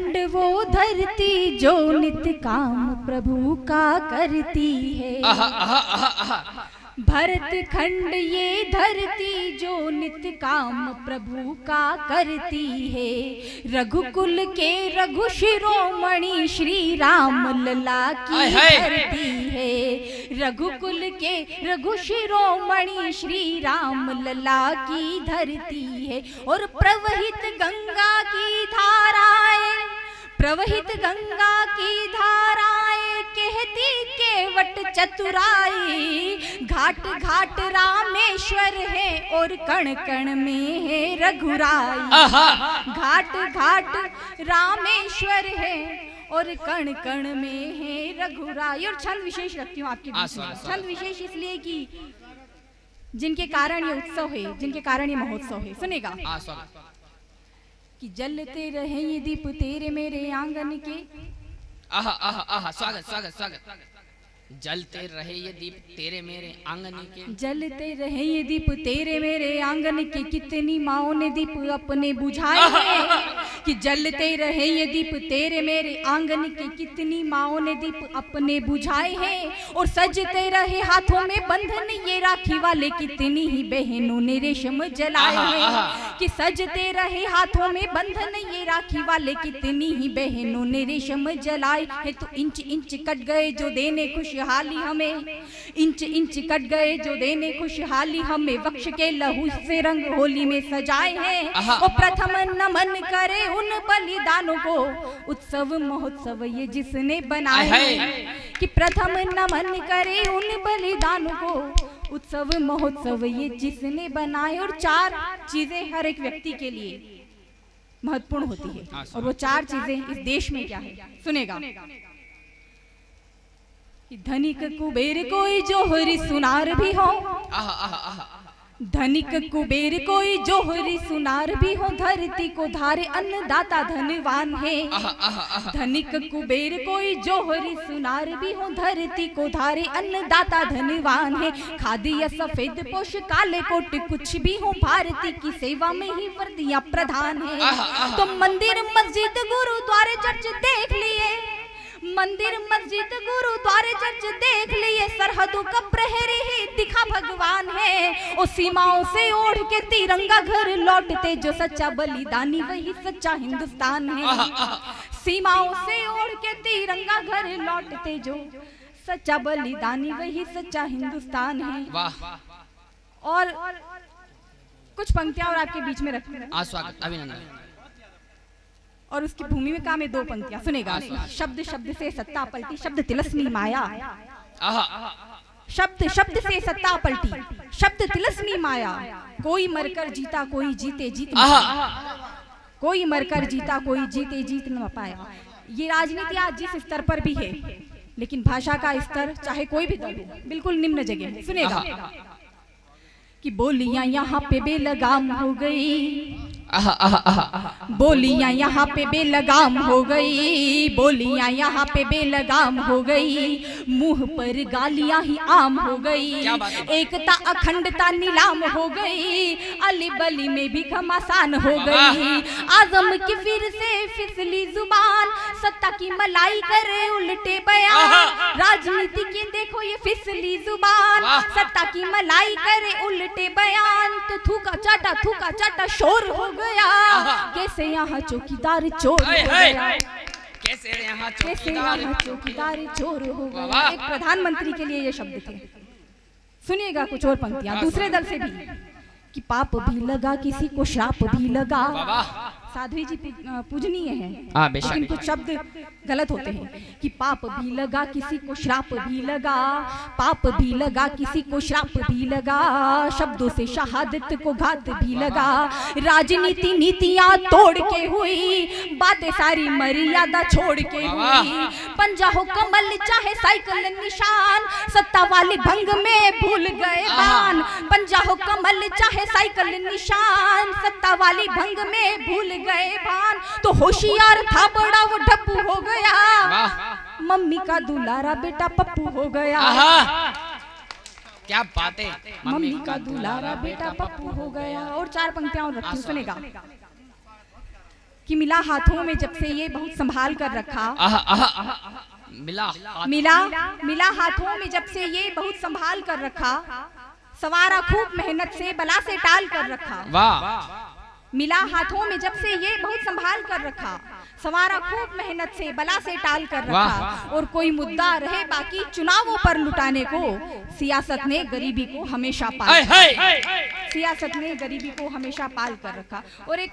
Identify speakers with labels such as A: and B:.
A: खंड वो धरती जो नित्य काम प्रभु का करती है। भरत खंड ये धरती जो नित्य काम प्रभु का करती है। रघुकुल के रघु शिरोमणि श्री राम लला की धरती है। रघुकुल के रघु शिरोमणि श्री राम लला की धरती है। और प्रवहित गंगा की धाराएं, प्रवहित गंगा की धाराएं कहती केवट चतुराई। घाट घाट रामेश्वर है और कण कण में है रघुराई। घाट घाट रामेश्वर है और कण कण में है रघुराई। और छंद विशेष रखती हूँ आपके बीच में। छंद विशेष इसलिए कि जिनके कारण ये उत्सव है, जिनके कारण ये महोत्सव है। सुनेगा कि जलते रहे ये दीप तेरे मेरे आंगन के।
B: स्वागत स्वागत स्वागत। जलते रहे ये दीप तेरे मेरे आंगन के।
A: जलते रहे ये दीप तेरे मेरे आंगन के। कितनी माओ ने दीप अपने बुझाए हैं। कि जलते रहे ये दीप तेरे मेरे आंगन के। कितनी माओ ने दीप अपने बुझाए हैं। और सजते रहे हाथों में बंधन ये राखी वाले। कितनी ही बहनों ने रेशम जलाए हैं। कि सजते रहे हाथों में बंधन ये राखी वाले। कितनी ही बहनों ने रेशम जलाए हैं। तो इंच इंच कट गए जो देने खुशहाली हमें। इंच इंच कट गए जो देने खुशहाली हमें। वक्ष के लहू से रंग होली में सजाए हैं। और प्रथम नमन करे उन बलिदानों को। उत्सव महोत्सव ये जिसने बनाए हैं। कि प्रथम नमन करे उन बलिदानों को। उत्सव महोत्सव ये जिसने बनाए। और चार चीजें हर एक व्यक्ति के लिए महत्वपूर्ण होती है। और वो चार चीजें इस देश में क्या है, सुनेगा। धनिक कुबेर कोई जोहरी सुनार भी हो। धनिक कुबेर कोई जोहरी सुनार भी हो। धरती को धारे अन्नदाता धनवान है। धनिक कुबेर कोई जोहरी सुनार भी हो। धरती को धारे अन्नदाता धनवान है। खादी या सफेद पोश काले कोट कुछ भी हो। भारती की सेवा में ही वर्दियां प्रधान है। तो मंदिर मस्जिद गुरुद्वारे चर्च देख लिए। मंदिर मस्जिद गुरुद्वारे चर्च देख लिए। सरहदों का प्रहरी ही दिखा भगवान है। ओ सीमाओं से ओढ़ के तिरंगा घर लौटते जो सच्चा बलिदानी वही सच्चा हिंदुस्तान है। सीमाओं से ओढ़ के तिरंगा घर लौटते जो सच्चा बलिदानी वही सच्चा हिंदुस्तान है। और कुछ पंक्तियां और आपके बीच में रखते हैं।
B: स्वागत अभिनंदन।
A: और उसकी भूमि में काम है दो पंक्तियां, सुनेगा। शब्द शब्द से सत्ता पलटी शब्द तिलस्मी माया। शब्द शब्द से सत्ता पलटी शब्द तिलस्मी माया। कोई मरकर जीता कोई जीते जीत न पाया। कोई मरकर जीता कोई जीते जीत न पाया। ये राजनीति आज जिस स्तर पर भी है, लेकिन भाषा का स्तर चाहे कोई भी दल हो बिल्कुल निम्न जगह है। सुनेगा कि बोलियां यहाँ पे बेलगाम हो गई। बोलियां यहाँ पे बेलगाम हो गई। बोलियां यहाँ पे बेलगाम हो गई। मुंह पर गालियां ही आम हो गई। एकता अखंडता नीलाम हो गई। अली बली में भी घमासान हो गई। आजम की फिर से फिसली जुबान। सत्ता की मलाई करे उल्टे बयान। राजनीति की देखो ये फिसली जुबान। सत्ता की मलाई करे उल्टे बयान। तो थूका चाटा शोर हो गया। कैसे यहाँ चौकीदार चोर हो गया।
B: कैसे यहाँ
A: चौकीदार चोर हो गया। एक प्रधानमंत्री के लिए ये शब्द थे। सुनिएगा कुछ और पंक्तियां दूसरे दल से भी। कि पाप भी लगा किसी को श्राप भी लगा। साध्वी जी पूजनीय है, लेकिन कुछ शब्द गलत होते हैं। कि पाप भी लगा किसी को श्राप भी लगा। पाप भी लगा किसी को श्राप भी लगा। शब्दों से शहादत को घात भी लगा। राजनीति नीतियां तोड़ के हुई। बातें सारी मर्यादा छोड़ के हुई। पंजा हो कमल चाहे साइकिल निशान। सत्ता वाली भंग में भूल गए बान। पंजा हो कमल चाहे साइकिल निशान। सत्ता वाली भंग में भूल गए बान। तो होशियार था बड़ा वो डप्पू हो गया। मम्मी का दुलारा बेटा पप्पू हो गया।
B: क्या बातें।
A: मम्मी का दुलारा बेटा पप्पू हो गया। और चार पंक्तियां रखी, सुनेगा। कि मिला हाथों में जब से ये बहुत संभाल कर रखा।
B: आहा आहा आहा,
A: मिला हाथों में जब से ये बहुत संभाल कर रखा, सवारा खूब मेहनत से बला से टाल कर रखा।
B: वाह।
A: मिला हाथों में जब से ये बहुत संभाल कर रखा, सवारा खूब मेहनत से बला से टाल कर रखा। और कोई मुद्दा रहे बाकी चुनावों पर लुटाने को, सियासत ने गरीबी को हमेशा पाल कर रखा। और एक